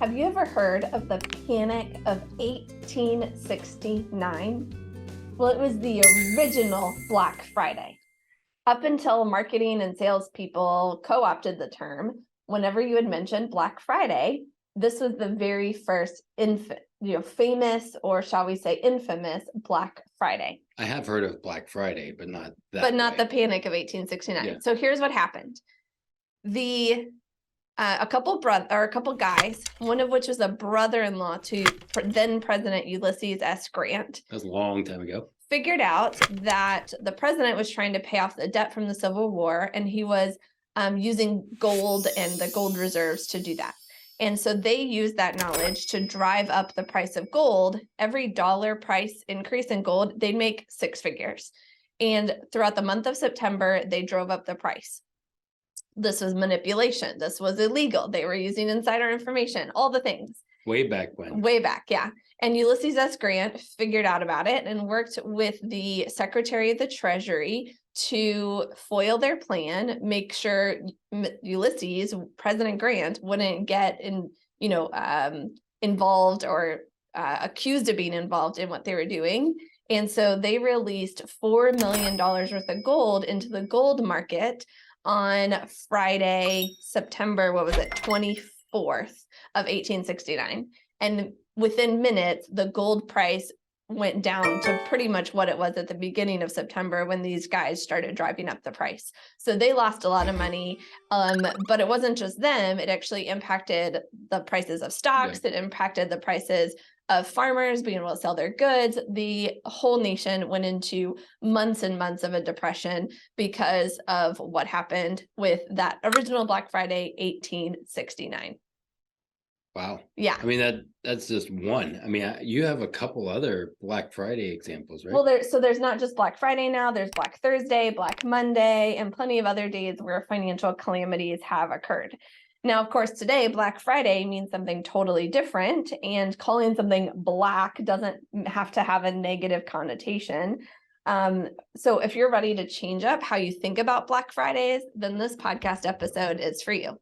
Have you ever heard of the Panic of 1869? Well, it was the original Black Friday. Up until marketing and salespeople co-opted the term, whenever you had mentioned Black Friday, this was the very first famous, or shall we say infamous, Black Friday. I have heard of Black Friday, but not that. But not the Panic of 1869. Yeah. So here's what happened. A couple guys, one of which was a brother-in-law to then President Ulysses S. Grant. That was a long time ago. Figured out that the president was trying to pay off the debt from the Civil War, and he was using gold and the gold reserves to do that. And so they used that knowledge to drive up the price of gold. Every dollar price increase in gold, they'd make six figures. And throughout the month of September, they drove up the price. This was manipulation. This was illegal. They were using insider information, all the things. Way back when. Way back, yeah. And Ulysses S. Grant figured out about it and worked with the Secretary of the Treasury to foil their plan, make sure Ulysses, President Grant, wouldn't get involved or accused of being involved in what they were doing. And so they released $4 million worth of gold into the gold market on Friday, September, 24th of 1869. And within minutes, the gold price went down to pretty much what it was at the beginning of September when these guys started driving up the price. So they lost a lot of money, but it wasn't just them. It actually impacted the prices of stocks. Yeah. It impacted the prices of farmers being able to sell their goods. The whole nation went into months and months of a depression because of what happened with that original Black Friday, 1869. Wow. Yeah. I mean, that's just one. I mean, you have a couple other Black Friday examples, right? Well, there's not just Black Friday now. There's Black Thursday, Black Monday, and plenty of other days where financial calamities have occurred. Now, of course, today, Black Friday means something totally different, and calling something black doesn't have to have a negative connotation. So if you're ready to change up how you think about Black Fridays, then this podcast episode is for you.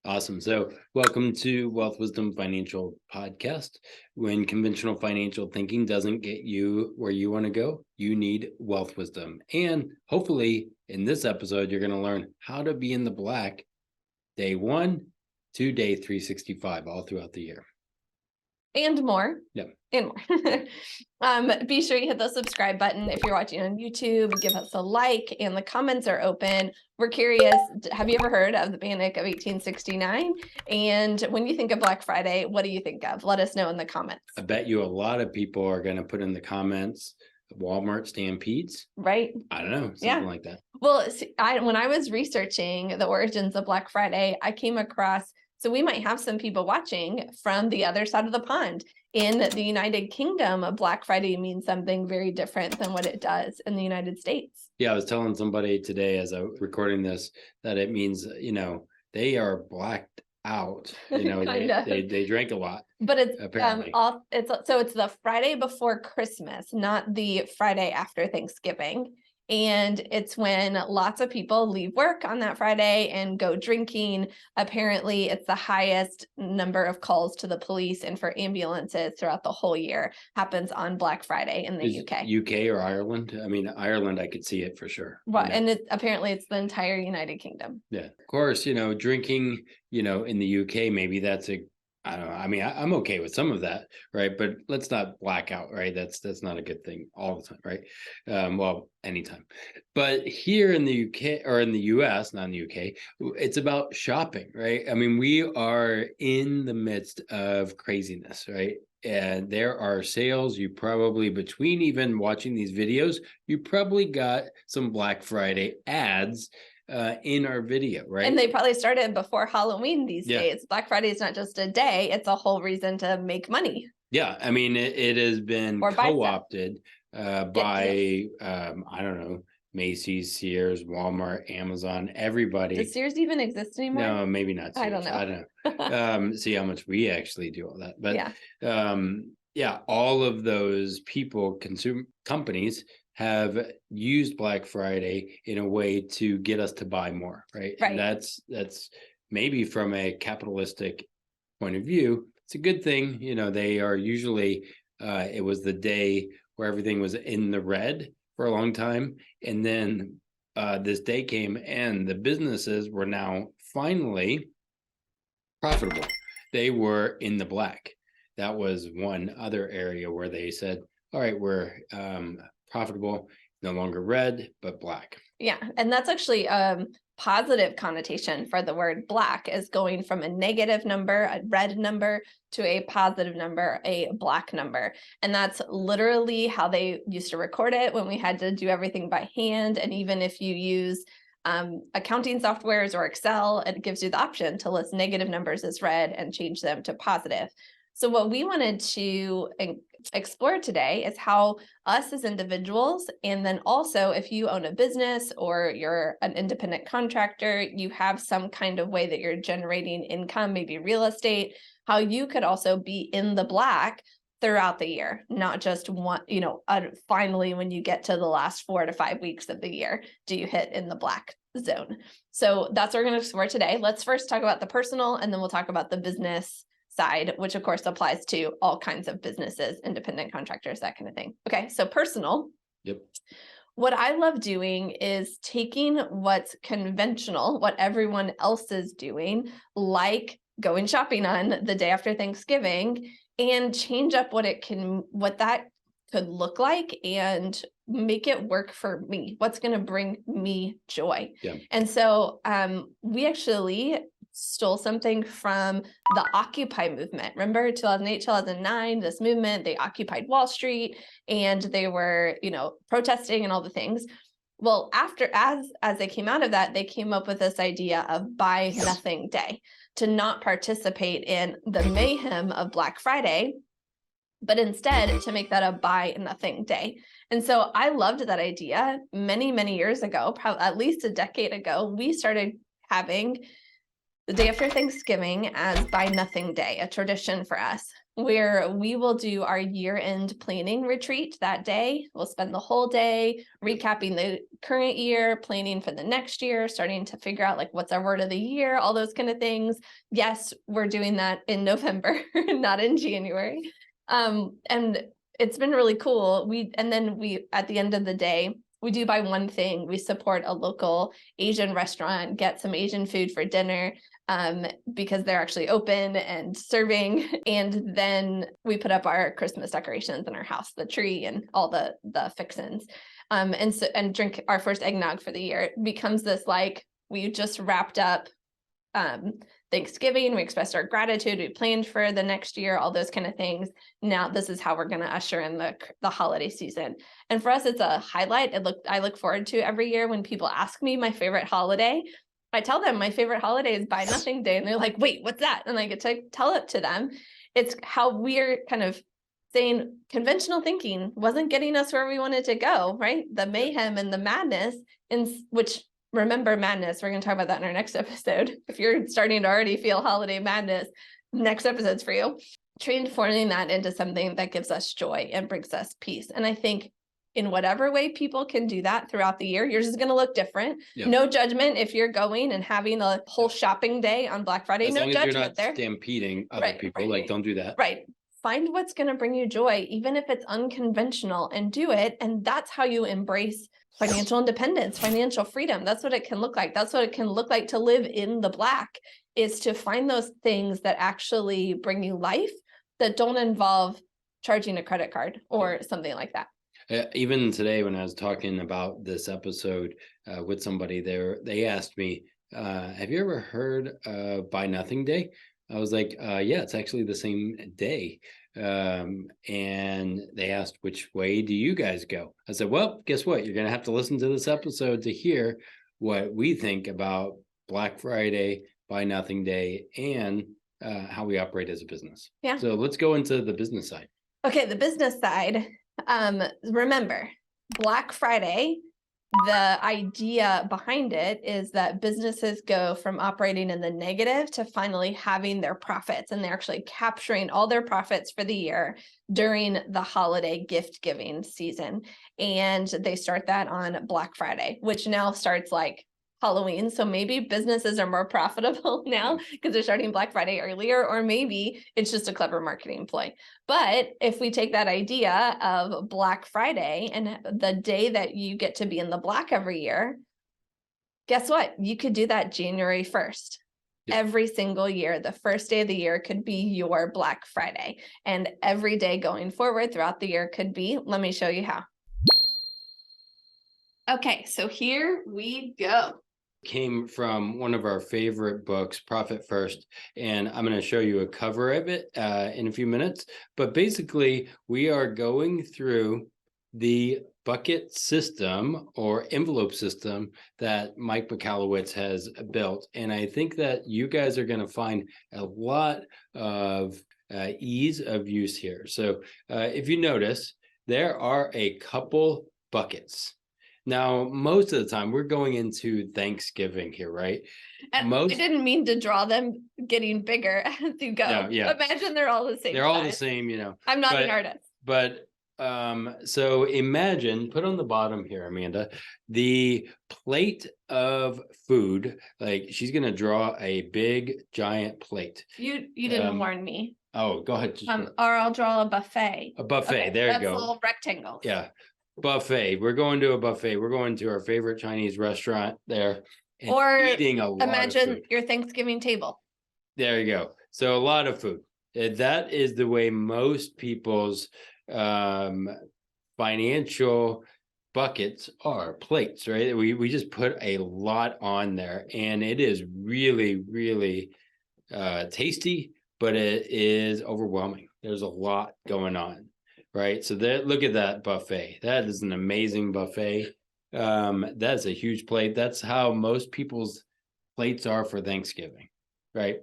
Awesome. So welcome to Wealth Wisdom Financial Podcast. When conventional financial thinking doesn't get you where you want to go, you need wealth wisdom. And hopefully in this episode, you're going to learn how to be in the black day 1 to day 365 all throughout the year. And more. Yeah. And more. Be sure you hit the subscribe button if you're watching on YouTube. Give us a like, and the comments are open. We're curious, have you ever heard of the Panic of 1869? And when you think of Black Friday, what do you think of? Let us know in the comments. I bet you a lot of people are going to put in the comments Walmart stampedes. Right. I don't know. Something like that. Well, when I was researching the origins of Black Friday, I came across, so we might have some people watching from the other side of the pond. In the United Kingdom, Black Friday means something very different than what it does in the United States. Yeah, I was telling somebody today as I was recording this that it means, they are blacked out. They drank a lot. But it's it's the Friday before Christmas, not the Friday after Thanksgiving. And it's when lots of people leave work on that Friday and go drinking. Apparently, it's the highest number of calls to the police and for ambulances throughout the whole year happens on Black Friday in the UK. UK or Ireland? I mean, Ireland, I could see it for sure. Well, and apparently it's the entire United Kingdom. Yeah, of course, drinking, in the UK, maybe that's I don't know. I mean, I'm okay with some of that, right? But let's not black out, right? That's not a good thing all the time, right? Well, anytime. But here in the UK or in the US, not in the UK, it's about shopping, right? I mean, we are in the midst of craziness, right? And there are sales. You probably, between even watching these videos, you probably got some Black Friday ads in our video, right? And they probably started before Halloween these days. Black Friday is not just a day, it's a whole reason to make money. Yeah, I mean, it has been co-opted by, I don't know, Macy's, Sears, Walmart, Amazon, everybody. Does Sears even exist anymore? No, maybe not Sears. I don't know. See how much we actually do all that. But all of those people, companies have used Black Friday in a way to get us to buy more, right? And that's maybe from a capitalistic point of view, it's a good thing. They are usually, it was the day where everything was in the red for a long time. And then this day came and the businesses were now finally profitable. They were in the black. That was one other area where they said, all right, we're profitable, no longer red, but black. Yeah. And that's actually positive connotation for the word black, is going from a negative number, a red number, to a positive number, a black number. And that's literally how they used to record it when we had to do everything by hand. And even if you use accounting softwares or Excel, it gives you the option to list negative numbers as red and change them to positive. So what we wanted to explore today is how us as individuals, and then also if you own a business or you're an independent contractor, you have some kind of way that you're generating income, maybe real estate, how you could also be in the black throughout the year, not just one, finally, when you get to the last 4 to 5 weeks of the year, do you hit in the black zone? So that's what we're going to explore today. Let's first talk about the personal, and then we'll talk about the business side, which of course applies to all kinds of businesses, independent contractors, that kind of thing. Okay, so personal. Yep. What I love doing is taking what's conventional, what everyone else is doing, like going shopping on the day after Thanksgiving, and change up what that could look like and make it work for me. What's going to bring me joy? Yeah. And so we actually stole something from the Occupy movement. Remember 2008, 2009, this movement, they occupied Wall Street and they were, protesting and all the things. Well, as they came out of that, they came up with this idea of Buy Nothing Day, to not participate in the mayhem of Black Friday, but instead to make that a Buy Nothing Day. And so I loved that idea. Many, many years ago, probably at least a decade ago, we started having the day after Thanksgiving as Buy Nothing Day, a tradition for us, where we will do our year-end planning retreat that day. We'll spend the whole day recapping the current year, planning for the next year, starting to figure out what's our word of the year, all those kind of things. Yes, we're doing that in November, not in January. And it's been really cool. Then we, at the end of the day, we do buy one thing. We support a local Asian restaurant, get some Asian food for dinner, because they're actually open and serving. And then we put up our Christmas decorations in our house, the tree and all the fixins, and drink our first eggnog for the year. It becomes this we just wrapped up Thanksgiving, we expressed our gratitude, we planned for the next year, all those kind of things. Now this is how we're going to usher in the holiday season. And for us, it's a highlight. I look forward to every year. When people ask me my favorite holiday, I tell them my favorite holiday is Buy Nothing Day. And they're like, wait, what's that? And I get to tell it to them. It's how we're kind of saying conventional thinking wasn't getting us where we wanted to go, right? The mayhem and the madness, which, remember madness, we're going to talk about that in our next episode. If you're starting to already feel holiday madness, next episode's for you. Transforming that into something that gives us joy and brings us peace. And I think in whatever way people can do that throughout the year, yours is going to look different. Yep. No judgment if you're going and having a whole shopping day on Black Friday. As no long judgment as you're not there. Stampeding other people. Right. Don't do that. Right. Find what's going to bring you joy, even if it's unconventional, and do it. And that's how you embrace financial independence, financial freedom. That's what it can look like. That's what it can look like to live in the black, is to find those things that actually bring you life, that don't involve charging a credit card or something like that. Even today, when I was talking about this episode with somebody there, they asked me, have you ever heard of Buy Nothing Day? I was like, yeah, it's actually the same day. And they asked, which way do you guys go? I said, well, guess what? You're going to have to listen to this episode to hear what we think about Black Friday, Buy Nothing Day, and how we operate as a business. Yeah. So let's go into the business side. Okay, the business side. Remember, Black Friday, the idea behind it is that businesses go from operating in the negative to finally having their profits, and they're actually capturing all their profits for the year during the holiday gift giving season. And they start that on Black Friday, which now starts Halloween. So maybe businesses are more profitable now because they're starting Black Friday earlier, or maybe it's just a clever marketing ploy. But if we take that idea of Black Friday and the day that you get to be in the black every year, guess what? You could do that January 1st. Yep. Every single year, the first day of the year could be your Black Friday. And every day going forward throughout the year could be. Let me show you how. Okay, so here we go. Came from one of our favorite books, Profit First, and I'm going to show you a cover of it in a few minutes. But basically, we are going through the bucket system or envelope system that Mike Michalowicz has built. And I think that you guys are going to find a lot of ease of use here. So if you notice, there are a couple buckets. Now, most of the time we're going into Thanksgiving here, right? And I didn't mean to draw them getting bigger as you go. No, yeah. Imagine they're all the same. They're all the size. same, you know. I'm not an artist. But so imagine, put on the bottom here, Amanda, the plate of food. Like she's gonna draw a big giant plate. You didn't warn me. Oh, go ahead. Or I'll draw a buffet. A buffet. Okay, there you go. Little rectangles. Yeah. Buffet. We're going to a buffet. We're going to our favorite Chinese restaurant there. And or eating a lot imagine of food. your Thanksgiving table. There you go. So a lot of food. That is the way most people's financial buckets are, plates, right? We just put a lot on there, and it is really, really tasty, but it is overwhelming. There's a lot going on. Right. So there, look at that buffet. That is an amazing buffet. That's a huge plate. That's how most people's plates are for Thanksgiving. Right.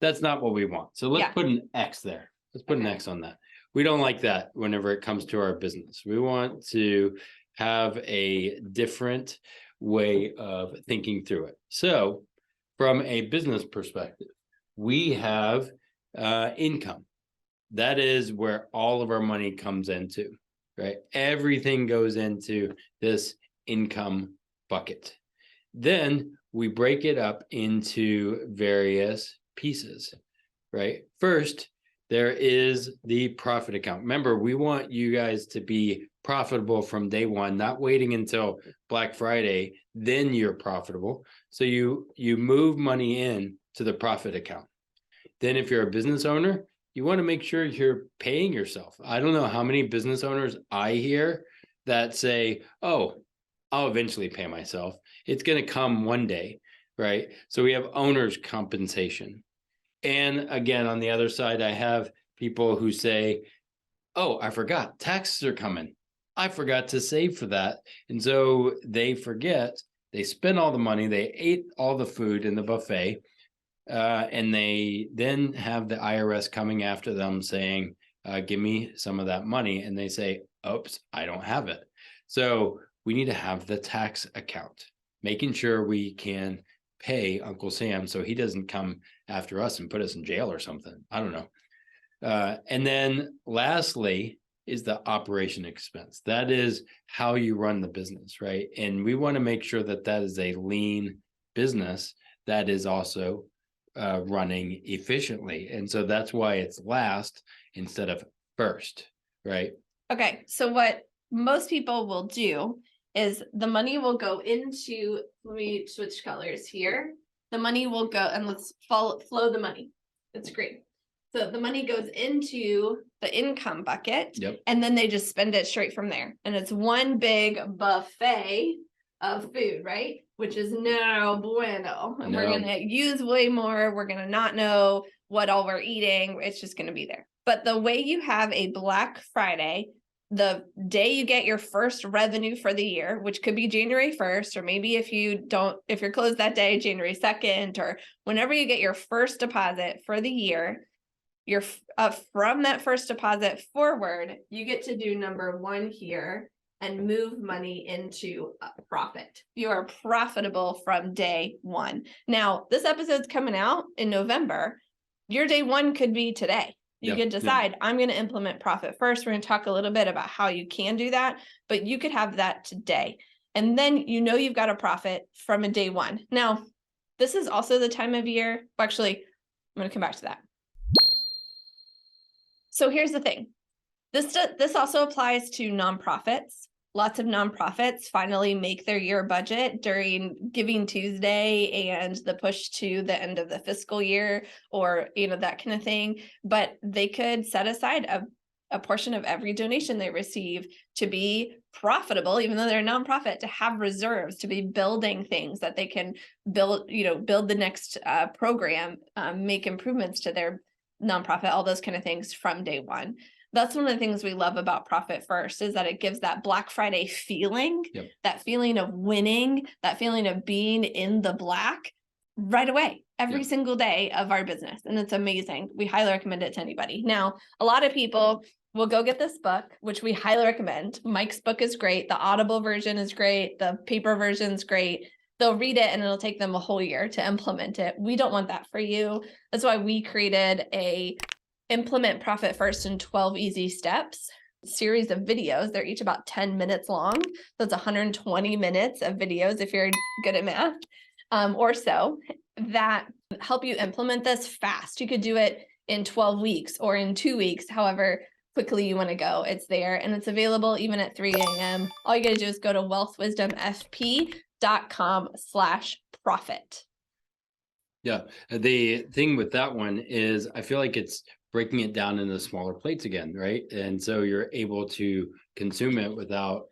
That's not what we want. So let's put an X there. Let's put an X on that. We don't like that whenever it comes to our business. We want to have a different way of thinking through it. So from a business perspective, we have income. That is where all of our money comes into, right? Everything goes into this income bucket. Then we break it up into various pieces, right? First, there is the profit account. Remember, we want you guys to be profitable from day one, not waiting until Black Friday, then you're profitable. So you move money in to the profit account. Then if you're a business owner, you want to make sure you're paying yourself. I don't know how many business owners I hear that say, oh, I'll eventually pay myself. It's going to come one day, right? So we have owner's compensation. And again, on the other side, I have people who say, oh, I forgot, taxes are coming. I forgot to save for that. And so they forget, they spend all the money, they ate all the food in the buffet. And they then have the IRS coming after them saying, give me some of that money. And they say, oops, I don't have it. So we need to have the tax account, making sure we can pay Uncle Sam so he doesn't come after us and put us in jail or something. I don't know. And then lastly is the operation expense. That is how you run the business, right? And we want to make sure that that is a lean business that is also running efficiently. And so that's why it's last instead of first, right? Okay, so what most people will do is the money will go into, let me switch colors here. The money will go, and let's flow the money. That's great. So the money goes into the income bucket, and then they just spend it straight from there. And it's one big buffet of food, right? Which is no bueno. And we're going to use way more. We're going to not know what all we're eating. It's just going to be there. But the way you have a Black Friday, the day you get your first revenue for the year, which could be January 1st, or maybe if you're closed that day, January 2nd, or whenever you get your first deposit for the year, you're from that first deposit forward, you get to do number one here and move money into a profit. You are profitable from day one. Now, this episode's coming out in November. Your day one could be today. You could decide, I'm going to implement profit first. We're going to talk a little bit about how you can do that, but you could have that today. And then you've got a profit from a day one. Now, this is also the time of year. Actually, I'm going to come back to that. So here's the thing. This also applies to nonprofits. Lots of nonprofits finally make their year budget during Giving Tuesday and the push to the end of the fiscal year, or that kind of thing. But they could set aside a portion of every donation they receive to be profitable, even though they're a nonprofit, to have reserves, to be building things that they can build the next program, make improvements to their nonprofit, all those kind of things from day one. That's one of the things we love about Profit First, is that it gives that Black Friday feeling, that feeling of winning, that feeling of being in the black right away, every single day of our business. And it's amazing. We highly recommend it to anybody. Now, a lot of people will go get this book, which we highly recommend. Mike's book is great. The Audible version is great. The paper version is great. They'll read it and it'll take them a whole year to implement it. We don't want that for you. That's why we created a Implement Profit First in 12 Easy Steps series of videos. They're each about 10 minutes long. That's 120 minutes of videos if you're good at math, or so, that help you implement this fast. You could do it in 12 weeks or in 2 weeks, however quickly you want to go. It's there and it's available even at 3 a.m. All you got to do is go to wealthwisdomfp.com/profit. Yeah. The thing with that one is I feel like it's breaking it down into smaller plates again, right? And so you're able to consume it without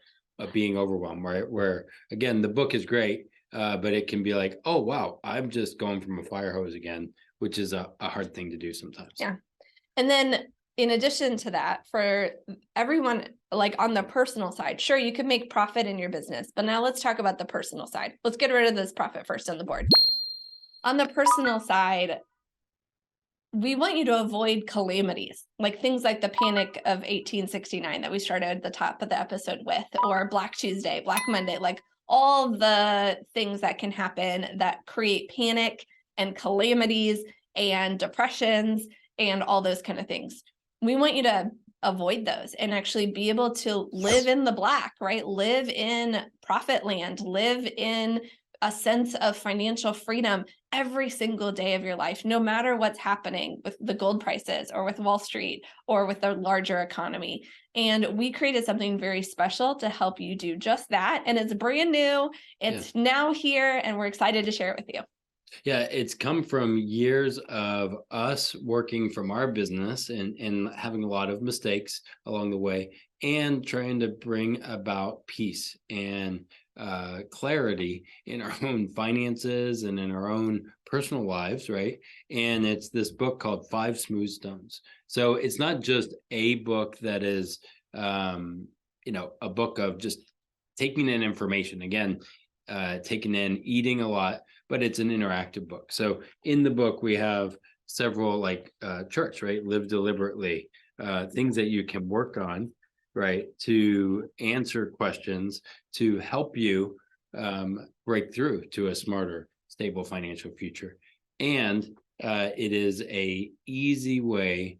being overwhelmed, right? Where again, the book is great, but it can be like, oh, wow, I'm just going from a fire hose again, which is a hard thing to do sometimes. Yeah. And then in addition to that, for everyone, like on the personal side, sure, you could make profit in your business, but now let's talk about the personal side. Let's get rid of this Profit First on the board. On the personal side, we want you to avoid calamities, like things like the Panic of 1869 that we started at the top of the episode with, or Black Tuesday, Black Monday, like all the things that can happen that create panic and calamities and depressions and all those kind of things. We want you to avoid those and actually be able to live in the black, right? Live in profit land, live in a sense of financial freedom every single day of your life, no matter what's happening with the gold prices or with Wall Street or with the larger economy. And we created something very special to help you do just that. And it's brand new. It's now here, and we're excited to share it with you. Yeah, it's come from years of us working from our business and having a lot of mistakes along the way, and trying to bring about peace and clarity in our own finances and in our own personal lives, right? And it's this book called 5 Smooth Stones. So it's not just a book that is, a book of just taking in information. Again, taking in, eating a lot, but it's an interactive book. So in the book, we have several like charts, right? Live deliberately, things that you can work on, right? To answer questions, to help you break through to a smarter, stable financial future. And it is a easy way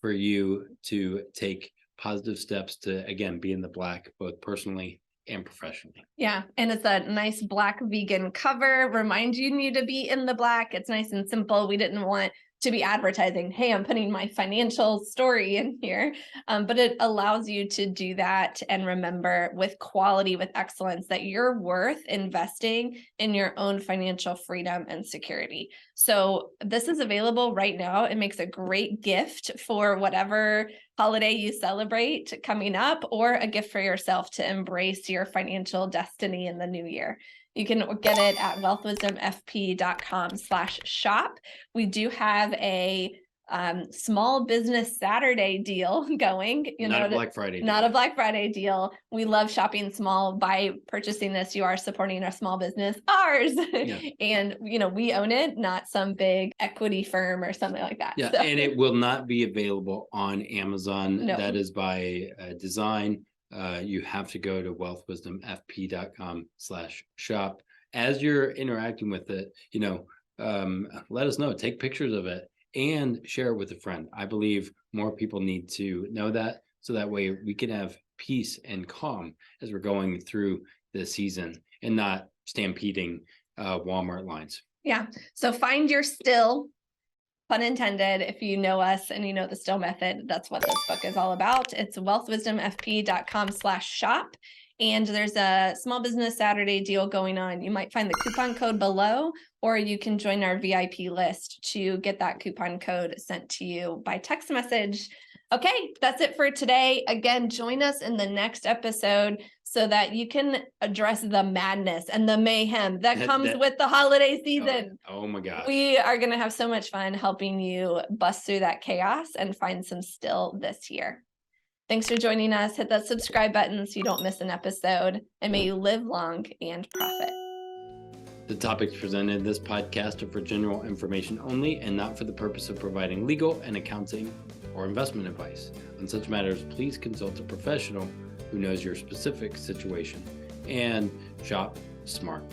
for you to take positive steps to, again, be in the black, both personally and professionally. Yeah. And it's a nice black vegan cover, reminding you to be in the black. It's nice and simple. We didn't want to be advertising, hey, I'm putting my financial story in here. But it allows you to do that and remember with quality, with excellence, that you're worth investing in your own financial freedom and security. So this is available right now. It makes a great gift for whatever holiday you celebrate coming up, or a gift for yourself to embrace your financial destiny in the new year. You can get it at wealthwisdomfp.com/shop. We do have a small business Saturday deal going. Not a Black Friday deal. Not a Black Friday deal. We love shopping small. By purchasing this, you are supporting our small business, ours. Yeah. And we own it, not some big equity firm or something like that. Yeah, so. And it will not be available on Amazon. No. That is by design. You have to go to wealthwisdomfp.com/shop. As you're interacting with it, let us know, take pictures of it and share it with a friend. I believe more people need to know that, so that way we can have peace and calm as we're going through this season and not stampeding Walmart lines. Yeah. So find your still, pun intended, if you know us and you know the still method, that's what this book is all about. It's wealthwisdomfp.com/shop. And there's a Small Business Saturday deal going on. You might find the coupon code below, or you can join our VIP list to get that coupon code sent to you by text message. Okay, that's it for today. Again, join us in the next episode so that you can address the madness and the mayhem that comes with the holiday season. Oh my gosh. We are going to have so much fun helping you bust through that chaos and find some still this year. Thanks for joining us. Hit that subscribe button so you don't miss an episode, and may you live long and profit. The topics presented in this podcast are for general information only and not for the purpose of providing legal and accounting or investment advice. On such matters, please consult a professional who knows your specific situation, and shop smart.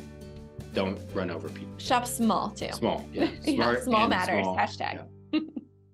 Don't run over people. Shop small too. Small, yeah. Yeah, Smart small and matters. small. Hashtag. Yeah.